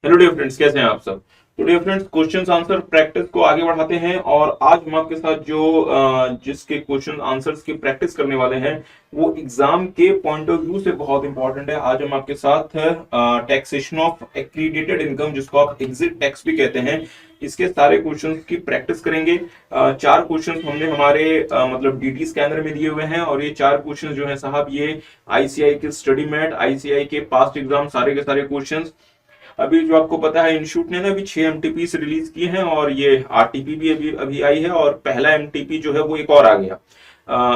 Hello dear friends, कैसे हैं आप सब। तो dear friends, questions answer practice को आगे बढ़ाते हैं और आज हम आपके साथ जो जिसके क्वेश्चन आंसर्स की प्रैक्टिस करने वाले हैं वो एग्जाम के पॉइंट ऑफ व्यू से बहुत इंपॉर्टेंट है। आज हम आपके साथ टैक्सेशन ऑफ एक्रीडेटेड इनकम, जिसको आप एग्जिट टैक्स भी कहते हैं, इसके सारे क्वेश्चंस की प्रैक्टिस करेंगे। चार क्वेश्चंस हमने हमारे मतलब डीटी स्कैनर में दिए हुए हैं और ये चार क्वेश्चंस जो है साहब, ये आईसीआई के स्टडी मैट, आईसीआई के पास्ट एग्जाम सारे के सारे क्वेश्चंस। अभी जो आपको पता है, इंस्टीट्यूट ने ना अभी 6 एमटीपी रिलीज किए हैं और ये आरटीपी भी अभी अभी आई है और पहला एमटीपी जो है वो एक और आ गया।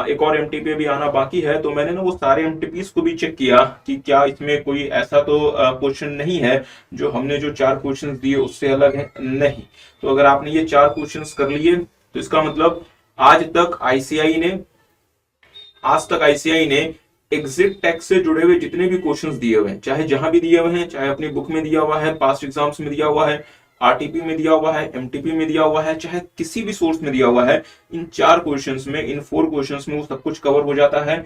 एक और एमटीपी अभी आना बाकी है। तो मैंने ना वो सारे एमटीपीस को भी चेक किया कि क्या इसमें कोई ऐसा तो क्वेश्चन नहीं है जो हमने जो चार क्वेश्चन दिए उससे अलग है। नहीं। तो अगर आपने ये चार क्वेश्चन कर लिए तो इसका मतलब आज तक आईसीआई ने एग्जिट टैक्स से जुड़े हुए जितने भी क्वेश्चंस दिए हुए हैं, चाहे जहां भी दिए हुए हैं, चाहे अपनी बुक में दिया हुआ है, पास्ट एग्जाम्स में दिया हुआ है, आरटीपी में दिया हुआ है, एमटीपी में दिया हुआ है, चाहे किसी भी सोर्स में दिया हुआ है, इन चार क्वेश्चंस में, इन फोर क्वेश्चंस में वो सब कुछ कवर हो जाता है।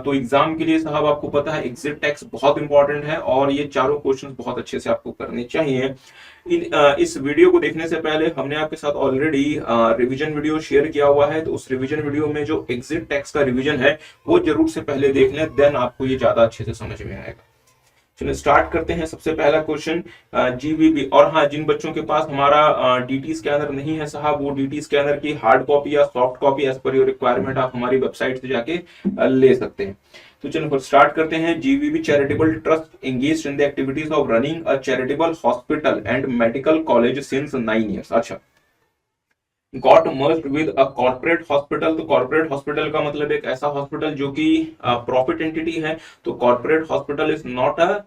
तो एग्जाम के लिए साहब आपको पता है एग्जिट टैक्स बहुत इंपॉर्टेंट है और ये चारों क्वेश्चंस बहुत अच्छे से आपको करने चाहिए। इस वीडियो को देखने से पहले हमने आपके साथ ऑलरेडी रिवीजन वीडियो शेयर किया हुआ है, तो उस रिवीजन वीडियो में जो एग्जिट टैक्स का रिवीजन है वो जरूर से पहले देख लें, देन आपको ये ज्यादा अच्छे से समझ में आएगा। चलिए स्टार्ट करते हैं। सबसे पहला क्वेश्चन जीवीबी। और हाँ, जिन बच्चों के पास हमारा डीटी स्कैनर नहीं है साहब, वो डीटी स्कैनर की हार्ड कॉपी या soft copy as per your requirement आप हमारी वेबसाइट से जाके ले सकते हैं। तो चलो फिर स्टार्ट करते हैं। GVB charitable trust engaged in the activities of running a charitable hospital and medical college since 9 years। अच्छा, got merged with a corporate hospital. तो कॉर्पोरेट हॉस्पिटल का मतलब एक ऐसा हॉस्पिटल जो कि प्रॉफिट एंटिटी है। तो corporate hospital is not a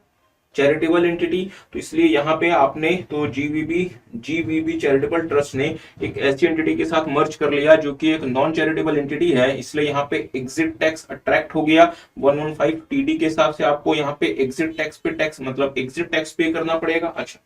charitable entity. तो इसलिए यहाँ पे आपने तो जीवीबी चैरिटेबल ट्रस्ट ने एक ऐसी एंटिटी के साथ मर्ज कर लिया जो कि एक नॉन चैरिटेबल एंटिटी है, इसलिए यहाँ पे एग्जिट टैक्स अट्रैक्ट हो गया। 115 टीडी के हिसाब से आपको यहाँ पे एग्जिट टैक्स पे टैक्स मतलब एग्जिट टैक्स पे करना पड़ेगा। अच्छा,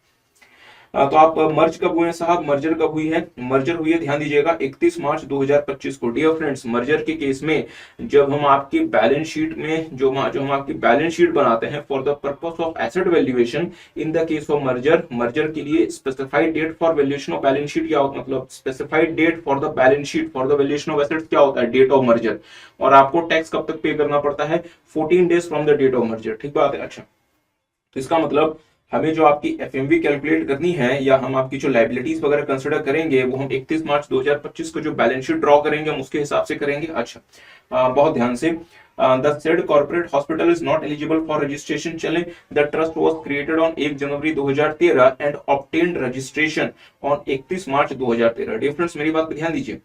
तो आप मर्ज कब हुए साहब, मर्जर कब हुई है, मर्जर हुई है, ध्यान दीजिएगा 31 मार्च 2025 को। डियर फ्रेंड्स, मर्जर के केस में जब हम आपकी बैलेंस शीट में जो हम आपकी बैलेंस शीट बनाते हैं for the purpose of asset valuation, in the case of merger, merger के लिए specified date for valuation of balance sheet क्या होता है, मतलब specified date for the balance sheet for the valuation of assets क्या होता है, डेट ऑफ मर्जर। और आपको टैक्स कब तक पे करना पड़ता है, 14 days from the date of merger. ठीक बात है। अच्छा, तो इसका मतलब हमें जो आपकी एफएमवी कैलकुलेट करनी है या हम आपकी जो लाइबिलिटीज वगैरह कंसिडर करेंगे वो हम 31 मार्च 2025 को जो बैलेंस शीट ड्रॉ करेंगे हम उसके हिसाब से करेंगे। अच्छा, बहुत ध्यान से। The said corporate hospital is not eligible for registration. चले, the trust was created on 1 January 2013 and obtained registration on 31 March 2013। Difference, मेरी बात पे ध्यान दीजिए।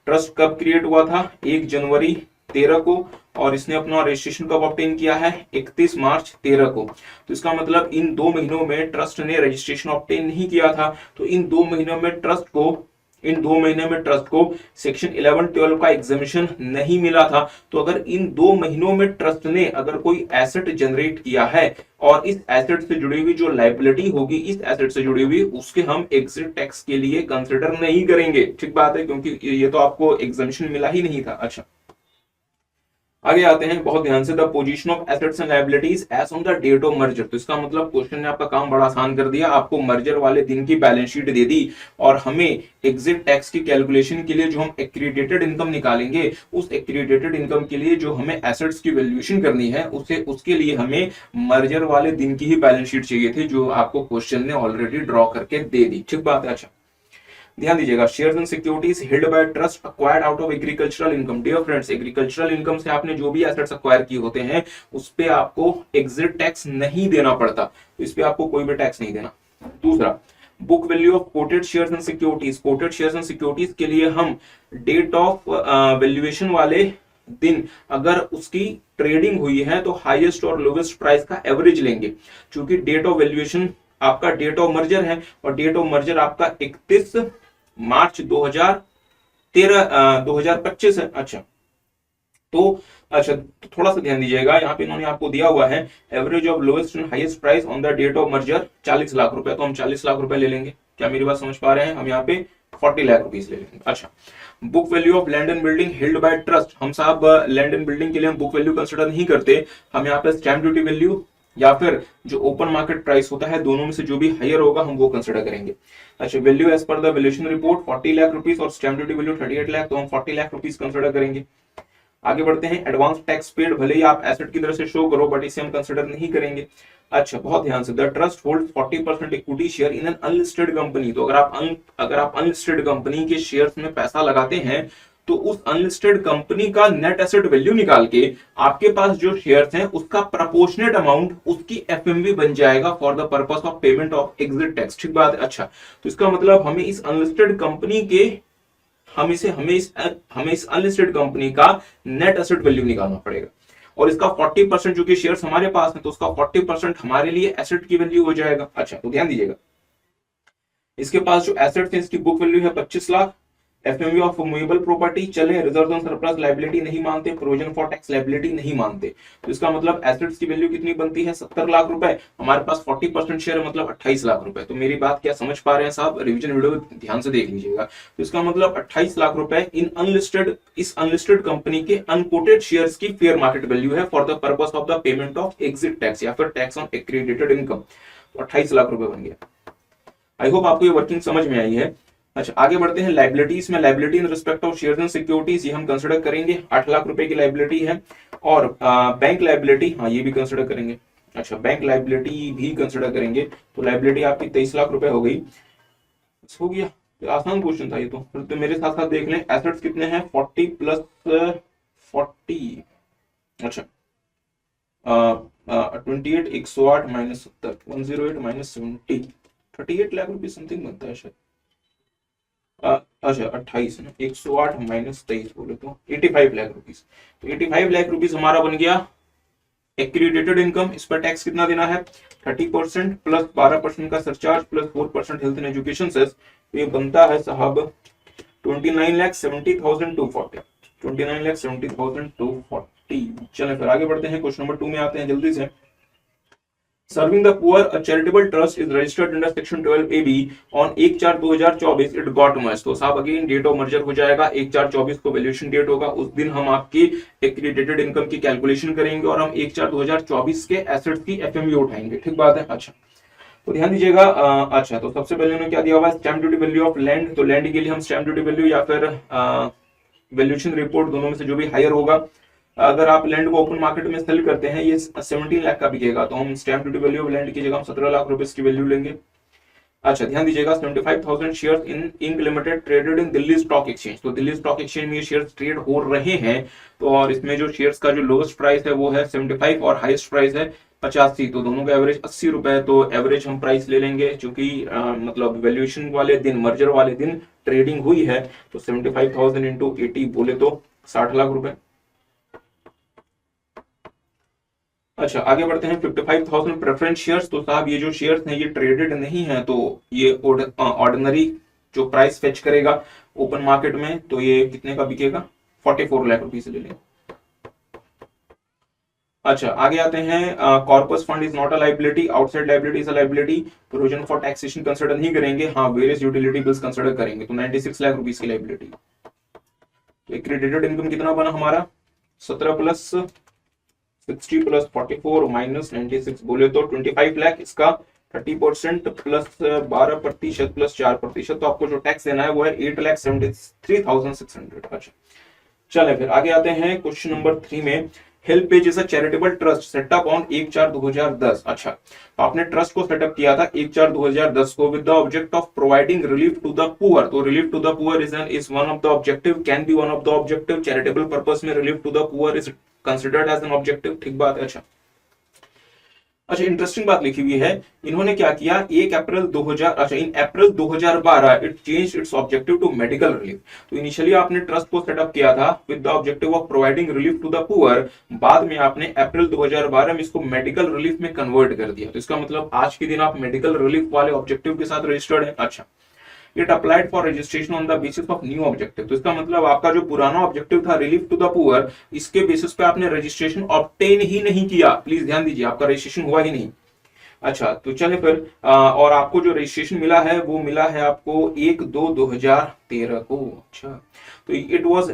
ट्रस्ट कब क्रिएट हुआ था, 1 जनवरी 13 को, और इसने अपना रजिस्ट्रेशन कब ऑब्टेन किया है, 31 मार्च 13 को। तो इसका मतलब इन 2 महीनों में ट्रस्ट ने रजिस्ट्रेशन ऑब्टेन नहीं किया था। तो इन 2 महीने में ट्रस्ट को सेक्शन 11-12 का एग्जामिशन नहीं मिला था। तो अगर इन 2 महीनों में ट्रस्ट ने अगर कोई एसेट जनरेट किया है और इस एसेट से जुड़ी हुई जो लाइबिलिटी होगी, इस एसेट से जुड़ी हुई, उसके हम एग्जिट टैक्स के लिए कंसिडर नहीं करेंगे। ठीक बात है, क्योंकि ये तो आपको एग्जामिशन मिला ही नहीं था। अच्छा, आगे आते हैं, बहुत ध्यान से। The position of assets and liabilities as on the date of merger. तो इसका मतलब क्वेश्चन ने आपका काम बड़ा आसान कर दिया, आपको मर्जर वाले दिन की बैलेंस शीट दे दी और हमें एग्जिट टैक्स की कैलकुलेशन के लिए जो हम एक्रीडेटेड इनकम निकालेंगे, उस एक्रीडेटेड इनकम के लिए जो हमें एसेट्स की वैल्यूएशन करनी है उसके लिए हमें मर्जर वाले दिन की ही बैलेंस शीट चाहिए थी, जो आपको क्वेश्चन ने ऑलरेडी ड्रॉ करके दे दी। ठीक बात है। अच्छा, ध्यान दीजिएगा। Shares and securities held by trust acquired out of agricultural income. Dear friends, agricultural income से आपने जो भी एसेट्स अक्वायर किए होते हैं उस पे आपको एग्जिट टैक्स नहीं देना पड़ता, तो इस पे आपको कोई भी टैक्स नहीं देना। दूसरा, book value of coated shares and securities. Coated shares and securities के लिए हम डेट ऑफ वैल्यूएशन वाले दिन अगर उसकी ट्रेडिंग हुई है तो हाईएस्ट और लोवेस्ट प्राइस का एवरेज लेंगे, क्योंकि डेट ऑफ वैल्यूएशन आपका डेट ऑफ मर्जर है और डेट ऑफ मर्जर आपका 31 मार्च 2025 है। अच्छा, तो थोड़ा सा ध्यान दीजिएगा, यहाँ पे इन्होंने आपको दिया हुआ है average of lowest and highest price on the date of merger 40 lakh रुपए, तो हम 40 लाख रुपए ले लेंगे। क्या मेरी बात समझ पा रहे हैं, हम यहाँ पे 40 लाख रुपीज ले लेंगे। अच्छा, book value of land and building held by trust. हम साहब लैंड एंड बिल्डिंग के लिए हम बुक वैल्यू कंसिडर नहीं करते, हम यहाँ पे स्टैंप ड्यूटी वैल्यू या फिर जो ओपन मार्केट प्राइस होता है, दोनों में से जो भी हायर होगा हम वो कंसिडर करेंगे। अच्छा, value as per the valuation report 40 lakh rupees और स्टैम्प ड्यूटी वैल्यू 38 लाख, तो हम 40 लाख रुपीस कंसिडर करेंगे। आगे बढ़ते हैं, एडवांस टैक्स पेड भले ही आप एसेट की तरह से शो करो बट इसे हम कंसिडर नहीं करेंगे। अच्छा, बहुत ध्यान से, the trust hold 40% equity share in an unlisted company. तो अगर आप अनलिस्टेड कंपनी के शेयर्स में पैसा लगाते हैं तो उस अनलिस्टेड कंपनी का नेट एसेट वैल्यू निकाल के आपके पास जो शेयर्स हैं उसका प्रपोर्शनेट अमाउंट उसकी एफएमवी बन जाएगा for the purpose of payment of exit tax. ठीक बात है। अच्छा, तो इसका मतलब हमें इस अनलिस्टेड कंपनी के हमें इस अनलिस्टेड कंपनी का नेट एसेट वैल्यू निकालना पड़ेगा और इसका 40% जो कि शेयर्स हमारे पास है तो उसका 40% हमारे लिए एसेट की वैल्यू हो जाएगा। अच्छा, तो ध्यान दीजिएगा, इसके पास जो एसेट है इसकी बुक वैल्यू है 25 lakh, FMV of movable property चले, रिजर्व ऑन सरप्लस लायबिलिटी नहीं मानते, प्रोविजन फॉर टैक्स लायबिलिटी नहीं मानते, तो इसका मतलब एसेट्स की वैल्यू कितनी बनती है 70 लाख रुपए, हमारे पास 40% शेयर है मतलब 28 लाख रुपए। तो मेरी बात क्या समझ पा रहे हैं साहब, रिवीजन वीडियो ध्यान से देख लीजिएगा। तो इसका मतलब 28 लाख रुपए इस अनलिस्टेड कंपनी के अनकोटेड शेयर्स की फेयर मार्केट वैल्यू है for the purpose of the payment of exit tax या फिर टैक्स ऑन एक्रेडिटेड इनकम। तो 28 लाख रुपए बन गया। आई होप आपको ये वर्किंग समझ में आई है। अच्छा, आगे बढ़ते हैं, लाइबिलिटीज में liability in respect of shares and securities, ये हम कंसिडर करेंगे। 8 लाख रुपए की लाइबिलिटी है और बैंक लाइबिलिटी, हाँ ये भी कंसिडर करेंगे। अच्छा, बैंक लाइबिलिटी भी कंसिडर करेंगे, तो लाइबिलिटी आपकी 23 लाख रुपए हो गई। हो गया, तो आसान क्वेश्चन था ये तो मेरे साथ साथ देख लें। एसेट्स कितने हैं 40 प्लस 40, अच्छा 28 108 माइनस 70 108 माइनस 70 38 लाख रुपए समथिंग बनता है शायद। अच्छा 28 ना, 108 माइनस 23 बोले तो 85 लाख रुपीस। तो 85 लाख रुपीस हमारा बन गया एक्रीडेटेड इनकम। इस पर टैक्स कितना देना है 30% प्लस 12% का surcharge plus 4% health and education cess, तो ये बनता है साहब 29,70,240 29,70,240। चलें फिर आगे बढ़ते हैं, क्वेश्चन नंबर 2 में आते हैं जल्दी से। Serving the poor, a charitable trust is registered under section 12AB on 1/4/2024 it got merged। तो साहब अगेन डेट ऑफ मर्जर हो जाएगा 1/4/24 को वैल्यूएशन डेट होगा, उस दिन हम आपकी एक्रीडेटेड इनकम की कैलकुलेशन करेंगे और हम 1/4/2024 के एसेट्स की एफएमवी उठाएंगे। ठीक बात है। अच्छा, तो ध्यान दीजिएगा। अच्छा, तो सबसे पहले उन्होंने क्या दिया हुआ है, stamp duty value of land. तो लैंड के लिए हम स्टैम्प ड्यूटी वैल्यू या फिर वैल्यूएशन रिपोर्ट दोनों में से जो भी हायर होगा, अगर आप लैंड को ओपन मार्केट में सेल करते हैं ये 17 लाख का बिकेगा, तो हम stamp duty value of land की जगह हम 17 लाख रुपए की वैल्यू लेंगे। अच्छा, ध्यान दीजिएगा, 75,000 shares in ink limited traded in Delhi stock exchange. तो दिल्ली स्टॉक एक्सचेंज में ये शेयर्स ट्रेड हो रहे हैं, तो और इसमें जो शेयर्स का जो लोएस्ट प्राइस है वो है 75 और हाईएस्ट प्राइस है 85, तो दोनों का एवरेज 80 रुपए। तो एवरेज हम प्राइस ले लेंगे, क्योंकि मतलब वैल्यूएशन वाले दिन, मर्जर वाले दिन ट्रेडिंग हुई है, तो 75,000 इंटू 80 बोले तो 60 लाख रुपए। अच्छा, आगे बढ़ते हैं, 55,000 प्रेफरेंस शेयर्स। तो साहब ये जो शेयर्स हैं ये ट्रेडेड नहीं है, तो ये ऑर्डिनरी जो प्राइस फेच करेगा ओपन मार्केट में, तो ये कितने का बिकेगा 44 लाख रुपए से ले लें। अच्छा, आगे आते हैं, corpus fund is not a liability, outside liability is a liability, provision for taxation consider नहीं करेंगे, हाँ वेरियस यूटिलिटी बिल्स कंसिडर करेंगे, तो 96 लाख रुपीस की लाइबिलिटी। तो क्रेडिटेड इनकम कितना बना हमारा 17 प्लस 60 प्लस 44 माइनस 96 बोले तो 25 लाख, इसका 30% प्लस 12% प्लस 4%, तो आपको जो टैक्स देना है वो है 8,73,600। अच्छा, चले फिर आगे आते हैं, क्वेश्चन नंबर 3 में, help page is a charitable trust setup on 1/4/2010। अच्छा, तो आपने ट्रस्ट को सेटअप किया था 1/4/2010 को with the object of providing relief to the poor. तो relief to the poor is one of the objective, can be one of the objective. Charitable purpose में relief to the poor is considered as an objective. ठीक बात है। अच्छा, interesting बात लिखी हुई है, इन्होंने क्या किया, 1 अप्रैल 2000, अच्छा in April 2012 it change its objective to medical relief. तो इनिशियली आपने ट्रस्ट को सेटअप किया था with the objective of providing relief to the poor, बाद में आपने अप्रैल 2012 में इसको मेडिकल रिलीफ में कन्वर्ट कर दिया। तो इसका मतलब आज के दिन आप मेडिकल रिलीफ वाले ऑब्जेक्टिव के साथ रजिस्टर्ड है। अच्छा, it applied for registration on the basis of new objective. तो इसका मतलब आपका जो पुराना ऑब्जेक्टिव था रिलीफ टू द पुअर, इसके बेसिस पे आपने रजिस्ट्रेशन ऑब्टेन ही नहीं किया। प्लीज ध्यान दीजिए, आपका रजिस्ट्रेशन हुआ ही नहीं। अच्छा, तो चले फिर और आपको जो रजिस्ट्रेशन मिला है वो मिला है आपको 1/2/2013 को। अच्छा, तो it was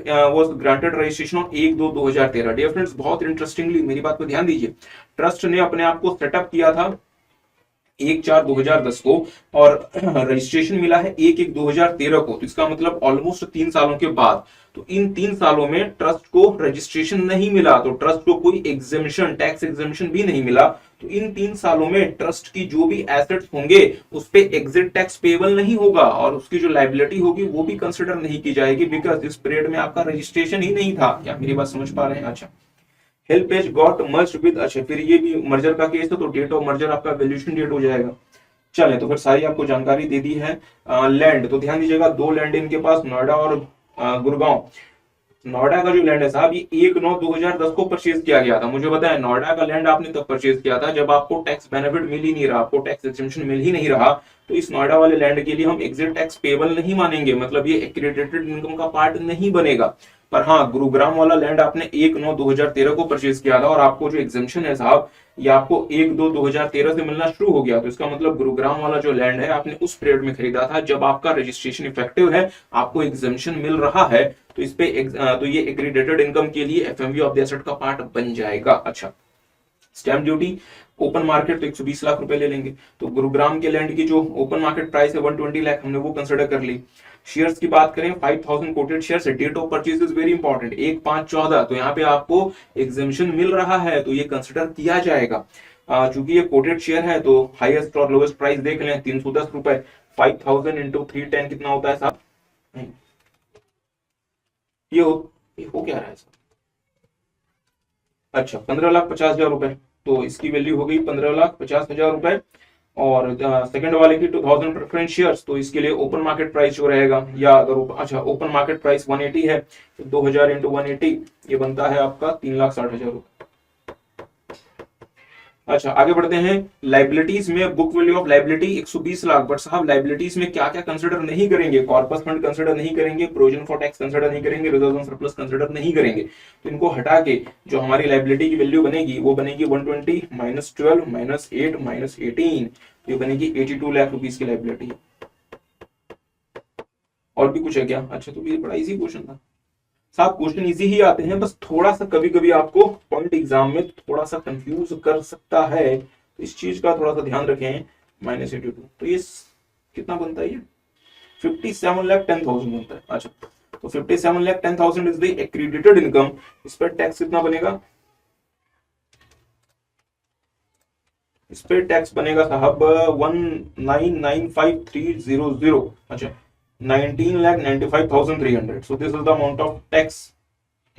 granted registration on 1/2/2013। Dear friends, बहुत इंटरेस्टिंगली मेरी बात पर ध्यान दीजिए, ट्रस्ट ने अपने आप को सेटअप किया था 1/4/2010 को, और रजिस्ट्रेशन मिला है 1/1/2013 को। तो इसका मतलब ऑलमोस्ट 3 सालों के बाद, तो इन 3 सालों में ट्रस्ट को रजिस्ट्रेशन नहीं मिला, तो ट्रस्ट को कोई एग्जेम्पशन, टैक्स एग्जेम्पशन भी नहीं मिला। तो इन 3 सालों में ट्रस्ट की जो भी एसेट्स होंगे उस पे एग्जिट टैक्स पेबल नहीं होगा, और उसकी जो लाइबिलिटी होगी वो भी कंसिडर नहीं की जाएगी, बिकॉज इस पीरियड में आपका रजिस्ट्रेशन ही नहीं था। क्या मेरी बात समझ पा रहे हैं? अच्छा, help page got merged with, अच्छा फिर ये भी मर्जर का केस है, तो डेट ऑफ मर्जर आपका वैल्यूएशन डेट हो जाएगा। चले, तो फिर सारी आपको जानकारी दे दी है। लैंड, तो ध्यान दीजिएगा, 2 लैंड इनके पास, नोएडा और गुड़गांव। नोएडा का जो लैंड है साहब, ये 1/9/2010 को परचेज किया गया था। मुझे बताया, नोएडा का लैंड आपने तब परचेज किया था जब आपको टैक्स बेनिफिट मिल ही नहीं रहा, आपको टैक्स एग्जेम्पशन मिल ही नहीं रहा। तो इस नोएडा वाले लैंड के लिए हम एग्जिट टैक्स पेबल नहीं मानेंगे, मतलब ये एक्रेडिटेड इनकम का पार्ट नहीं बनेगा। पर हाँ, गुरुग्राम वाला लैंड आपने 1/9/2013 को परचेज किया था, और आपको जो एग्जेम्पशन है साहब, ये आपको 1/2/2013 से मिलना शुरू हो गया। तो इसका मतलब गुरुग्राम वाला जो लैंड है आपने उस पीरियड में खरीदा था जब आपका रजिस्ट्रेशन इफेक्टिव है, आपको एग्जेम्पशन मिल रहा है, तो इस पे तो ये एक्रीडेटेड इनकम के लिए एफएमवी ऑफ द एसेट का पार्ट बन जाएगा। अच्छा, स्टैंप ड्यूटी ओपन मार्केट तो 120 लाख रुपए ले लेंगे। तो गुरुग्राम के लैंड की जो ओपन मार्केट प्राइस है 120 लाख, हमने वो कंसिडर कर ली। शेयर्स की बात करें, 5000 quoted shares, date of purchase is very important, 1/5/14, तो यहाँ पे आपको एग्जेम्पशन मिल रहा है, तो ये कंसिडर किया जाएगा। चूंकि ये कोटेड शेयर है तो हाईएस्ट और लोएस्ट प्राइस देख लें, 310 रुपए। 5000 इंटू 310 कितना होता है साहब? ये हो क्या रहा है साहब? अच्छा, 15,50,000 रुपए, तो इसकी वैल्यू हो गई 15,50,000 रुपए। और सेकंड वाले की 2000 प्रेफरेंस शेयर्स, तो इसके लिए ओपन मार्केट प्राइस जो रहेगा, या अगर अच्छा ओपन मार्केट प्राइस 180 है, तो 2000 इंटू 180 ये बनता है आपका 3,60,000 रुपए। अच्छा, आगे बढ़ते हैं। लाइबिलिटीज में book value of liability 120 lakh, but साहब लाइबिलिटीज में क्या क्या कंसिडर नहीं करेंगे? कॉर्पस फंड कंसिडर नहीं करेंगे, प्रोविजन फॉर टैक्स कंसिडर नहीं करेंगे, रिजर्व एंड सरप्लस कंसिडर नहीं करेंगे। तो इनको हटा के जो हमारी लाइबिलिटी की वैल्यू बनेगी वो बनेगी 120 माइनस 12 माइनस 8 माइनस 18, तो ये बनेगी 82 लाख रुपीज की लाइबिलिटी। और भी कुछ है क्या? अच्छा, तो ये बड़ा इजी क्वेश्चन था साहब, क्वेश्चन इजी ही आते हैं, बस थोड़ा सा कभी कभी आपको पॉइंट एग्जाम में थोड़ा सा कंफ्यूज कर सकता है, तो इस चीज का थोड़ा सा ध्यान रखें। -82, तो ये कितना बनता है? ये 57,10,000 बनता है। अच्छा, तो 57,10,000 इज द एक्रीडिटेड इनकम। इस पर टैक्स कितना बनेगा? इस पे टैक्स बनेगा साहब 1,995300। अच्छा, 19,95,300। So this is the amount of tax,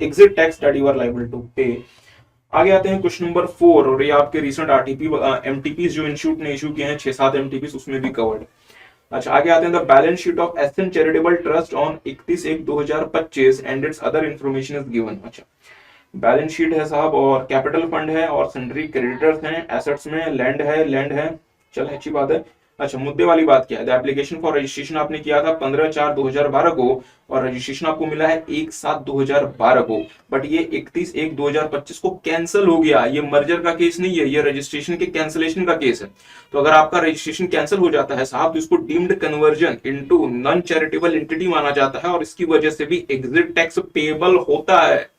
exit tax that you are liable to pay. आगे आते हैं क्वेश्चन नंबर 4, और ये आपके रिसेंट आरटीपी एमटीपी जो इंस्टीट्यूट ने इशू किए हैं 6-7 एमटीपी, उसमें भी कवर्ड। अच्छा, आगे आते हैं the balance sheet of essence charitable trust on 31/1/2025 and it's other information is given. अच्छा, बैलेंस शीट है साहब, और कैपिटल फंड है, और सन्ड्री क्रेडिटर्स हैं, एसेट्स में लैंड है। चलो, अच्छी बात है। अच्छा, मुद्दे वाली बात क्या है? द एप्लीकेशन फॉर रजिस्ट्रेशन आपने किया था 15/4/2012 को, और रजिस्ट्रेशन आपको मिला है 1/7/2012 को, बट ये 31/1/2025 को कैंसिल हो गया। ये मर्जर का केस नहीं है, ये रजिस्ट्रेशन के कैंसिलेशन का केस है। तो अगर आपका रजिस्ट्रेशन कैंसिल हो जाता है साहब, तो इसको deemed conversion into non charitable entity माना जाता है, और इसकी वजह से भी एग्जिट टैक्स पेबल होता है।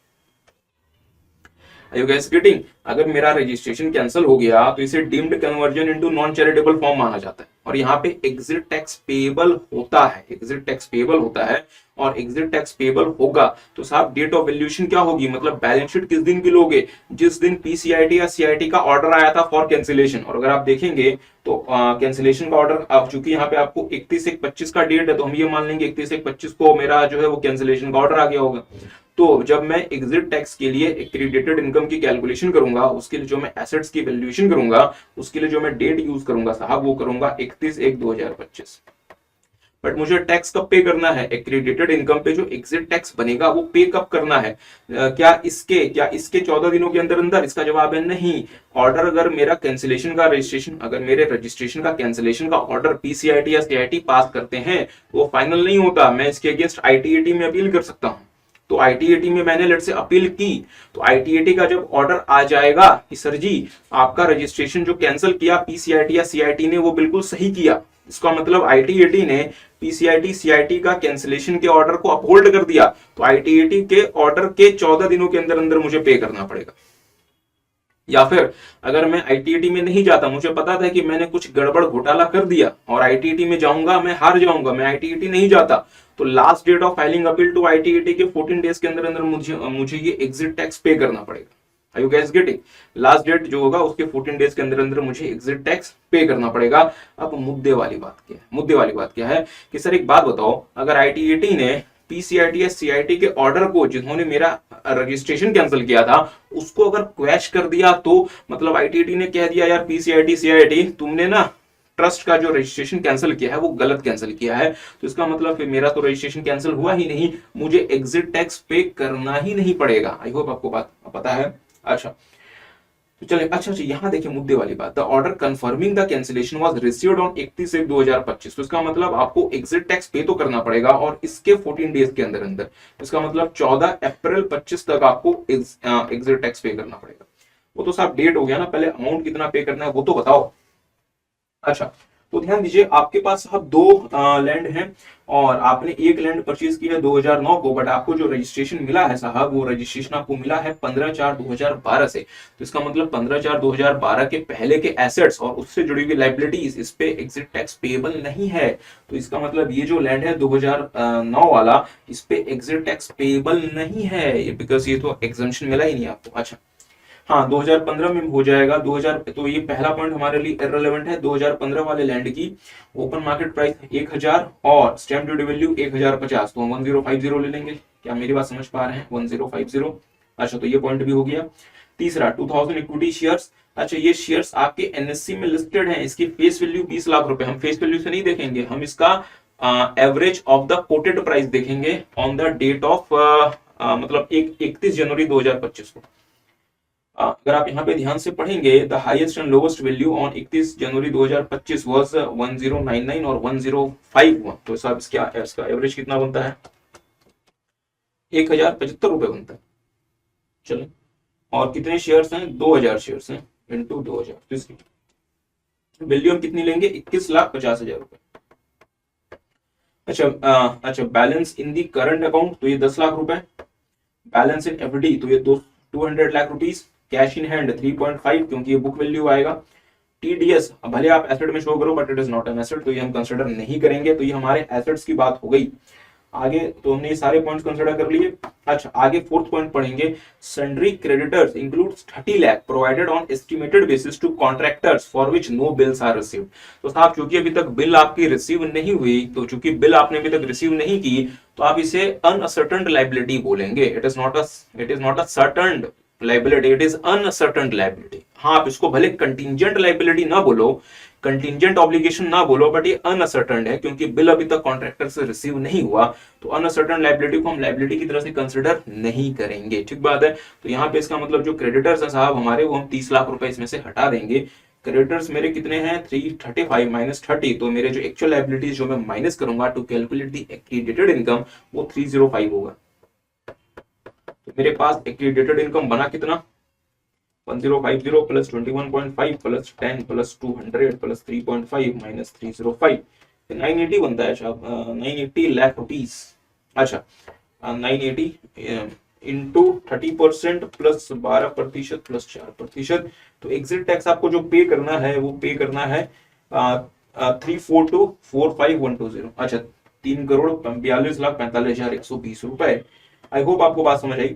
Are you guys getting? अगर मेरा रजिस्ट्रेशन कैंसिल हो गया तो इसे deemed conversion into non charitable form माना जाता है, और यहाँ पे एग्जिट टैक्स पेबल होता है, एग्जिट टैक्स पेबल होता है। और एग्जिट टैक्स पेबल होगा तो साहब डेट ऑफ वैल्यूएशन क्या होगी? मतलब बैलेंस शीट किस दिन की लोगे? जिस दिन पीसीआईटी या सीआईटी का ऑर्डर आया था फॉर कैंसिलेशन। और अगर आप देखेंगे तो कैंसिलेशन का ऑर्डर, चूंकि यहाँ पे आपको 31/1/25 का डेट है, तो हम ये मान लेंगे 31/1/25 को मेरा जो है वो कैंसिलेशन का ऑर्डर आ गया होगा। तो जब मैं एग्जिट टैक्स के लिए एक्रीडेटेड इनकम की कैलकुलेशन करूंगा, उसके लिए जो मैं एसेट्स की वैल्यूएशन करूंगा, उसके लिए जो मैं डेट यूज करूंगा साहब, वो करूंगा 31/1/2025। बट मुझे टैक्स कब पे करना है? एक्रीडेटेड इनकम पे जो एग्जिट टैक्स बनेगा वो पे कब करना है? क्या इसके 14 दिनों के अंदर अंदर? इसका जवाब है नहीं। ऑर्डर अगर मेरा कैंसिलेशन का रजिस्ट्रेशन, अगर मेरे रजिस्ट्रेशन का कैंसिलेशन का ऑर्डर पीसीआईटी या सीआईटी पास करते हैं, वो फाइनल नहीं होता। मैं इसके अगेंस्ट आईटीएटी में अपील कर सकता हूं। तो आईटीएटी में मैंने लेट से अपील की, तो आईटीएटी का जब ऑर्डर आ जाएगा कि सर जी आपका रजिस्ट्रेशन जो कैंसिल किया पीसीआईटी या सीआईटी ने वो बिल्कुल सही किया, इसका मतलब आईटीएटी ने पीसीआईटी सीआईटी का कैंसिलेशन के ऑर्डर को अपहोल्ड कर दिया, तो आईटीएटी के ऑर्डर के 14 दिनों के अंदर अंदर मुझे पे करना पड़ेगा। या फिर अगर मैं आईटीएटी में नहीं जाता, मुझे पता था कि मैंने कुछ गड़बड़ घोटाला कर दिया और आईटीएटी में जाऊंगा मैं हार जाऊंगा, मैं आईटीएटी नहीं जाता, तो last date of filing appeal to ITAT के 14 डेज के अंदर अंदर मुझे ये एग्जिट टैक्स पे करना पड़ेगा। Are you guys getting? Last date जो होगा उसके 14 डेज के अंदर अंदर मुझे एग्जिट टैक्स पे करना पड़ेगा। अब मुद्दे वाली बात क्या है? मुद्दे वाली बात क्या है कि सर एक बात बताओ, अगर आईटीएटी ने पीसीआईटी या सीआईटी के ऑर्डर को, जिन्होंने मेरा रजिस्ट्रेशन कैंसिल किया था, उसको अगर क्वैश कर दिया, तो मतलब आईटीएटी ने कह दिया यार पीसीआईटी सीआईटी तुमने ना ट्रस्ट का जो रजिस्ट्रेशन कैंसिल किया है वो गलत कैंसिल किया है, तो इसका मतलब फिर मेरा तो रजिस्ट्रेशन कैंसिल हुआ ही नहीं, मुझे एग्जिट टैक्स पे करना ही नहीं पड़ेगा। आई होप आपको बात पता है। अच्छा तो चलिए, अच्छा यहाँ देखिए मुद्दे वाली बात, the order confirming the cancellation was received on 31/1/2025, तो इसका मतलब आपको एग्जिट टैक्स पे तो करना पड़ेगा और इसके 14 डेज के अंदर अंदर, इसका मतलब 14 अप्रैल 25 तक आपको एग्जिट टैक्स पे करना पड़ेगा। वो तो साहब डेट हो गया ना, पहले अमाउंट कितना पे करना है वो तो बताओ। अच्छा तो ध्यान दीजिए, आपके पास साहब 2 लैंड हैं और आपने एक लैंड परचेज किया 2009 को, बट आपको जो रजिस्ट्रेशन मिला है साहब, वो रजिस्ट्रेशन आपको मिला है 15/4/2012 से, तो इसका मतलब 15/4/2012 के पहले के एसेट्स और उससे जुड़ी हुई लाइबिलिटीज, इस पे एग्जिट टैक्स पेएबल नहीं है। तो इसका मतलब ये जो लैंड है 2009 वाला, इस पे एग्जिट टैक्स पेएबल नहीं है, बिकॉज ये तो एग्जम्पशन मिला ही नहीं आपको। अच्छा हाँ 2015 में हो जाएगा 2000, तो ये पहला पॉइंट हमारे लिए इररिलेवेंट है। 2015 वाले लैंड की ओपन मार्केट प्राइस 1000 और स्टैम्प ड्यूटी वैल्यू 1050, तो 1050 ले लेंगे। क्या मेरी बात समझ पा रहे हैं? 1050। अच्छा तो ये पॉइंट भी हो गया। तीसरा 2000 इक्विटी शेयर्स। अच्छा ये शेयर्स आपके एनएससी में लिस्टेड हैं, इसकी फेस वैल्यू 20 लाख रुपए। हम फेस वैल्यू से नहीं देखेंगे, हम इसका average of the coated price देखेंगे ऑन द डेट ऑफ मतलब 31 जनवरी 2025 को। अगर आप यहाँ पे ध्यान से पढ़ेंगे, the highest and lowest value on 31 January 2025 was 1099 और 1051, तो साहब इसका एवरेज कितना बनता है? 1075 रुपए बनता है। चलो और कितने शेयर्स हैं? 2000 शेयर्स हैं इंटू 2000, तो इसकी वैल्यू हम कितनी लेंगे? 21,50,000 रुपए। अच्छा बैलेंस इन दी करंट अकाउंट, तो ये 10 लाख रुपए। बैलेंस इन एफडी, तो ये 200 lakh rupees. Cash in hand 3.5, क्योंकि ये बुक वैल्यू आएगा। टीडीएस भले आप एसेट में शो करो but it is not an asset, तो ये हम कंसीडर नहीं करेंगे, तो ये हमारे एसेट्स की बात हो गई। आगे तो हमने ये सारे पॉइंट्स कंसीडर कर लिए। अच्छा आगे फोर्थ पॉइंट पढ़ेंगे, sundry creditors includes 30 lakh provided on estimated basis to contractors for which no bills are received. तो साहब चूंकि अभी तक बिल आपकी रिसीव नहीं हुई, तो चूंकि बिल आपने अभी तक रिसीव नहीं की, तो आप इसे अनअसर्टेन लायबिलिटी बोलेंगे। It is not a certain liability, it is uncertain liability. हाँ आप इसको भले कंटिंजेंट लायबिलिटी ना बोलो, कंटिंजेंट ऑब्लिगेशन ना बोलो, बट ये अनसर्टेन है क्योंकि बिल अभी तक कॉन्ट्रैक्टर से रिसीव नहीं हुआ, तो अनसर्टेन लायबिलिटी को हम लायबिलिटी की तरह से कंसिडर नहीं करेंगे। ठीक बात है। तो यहाँ पे इसका मतलब जो क्रेडिटर्स है साहब हमारे, वो हम 30 लाख रुपए इसमें से हटा देंगे। क्रेडिटर्स मेरे कितने हैं? 335 माइनस 30, तो मेरे जो एक्चुअल लायबिलिटीज जो मैं माइनस करूंगा to calculate the accredited income, वो 305 होगा। तो मेरे पास एक्रीडेटेड इनकम बना कितना? 1050 plus 21.5 plus 10 plus 200 plus 3.5 minus 305, 980 बनता है साहब, 980 लाख रुपीस। अच्छा 980 इंटू 30% प्लस 12% प्लस 4%, तो एग्जिट टैक्स आपको जो पे करना है वो पे करना है 342,45,120। अच्छा 3,42,45,120 रुपए। आई होप आपको बात समझ आई।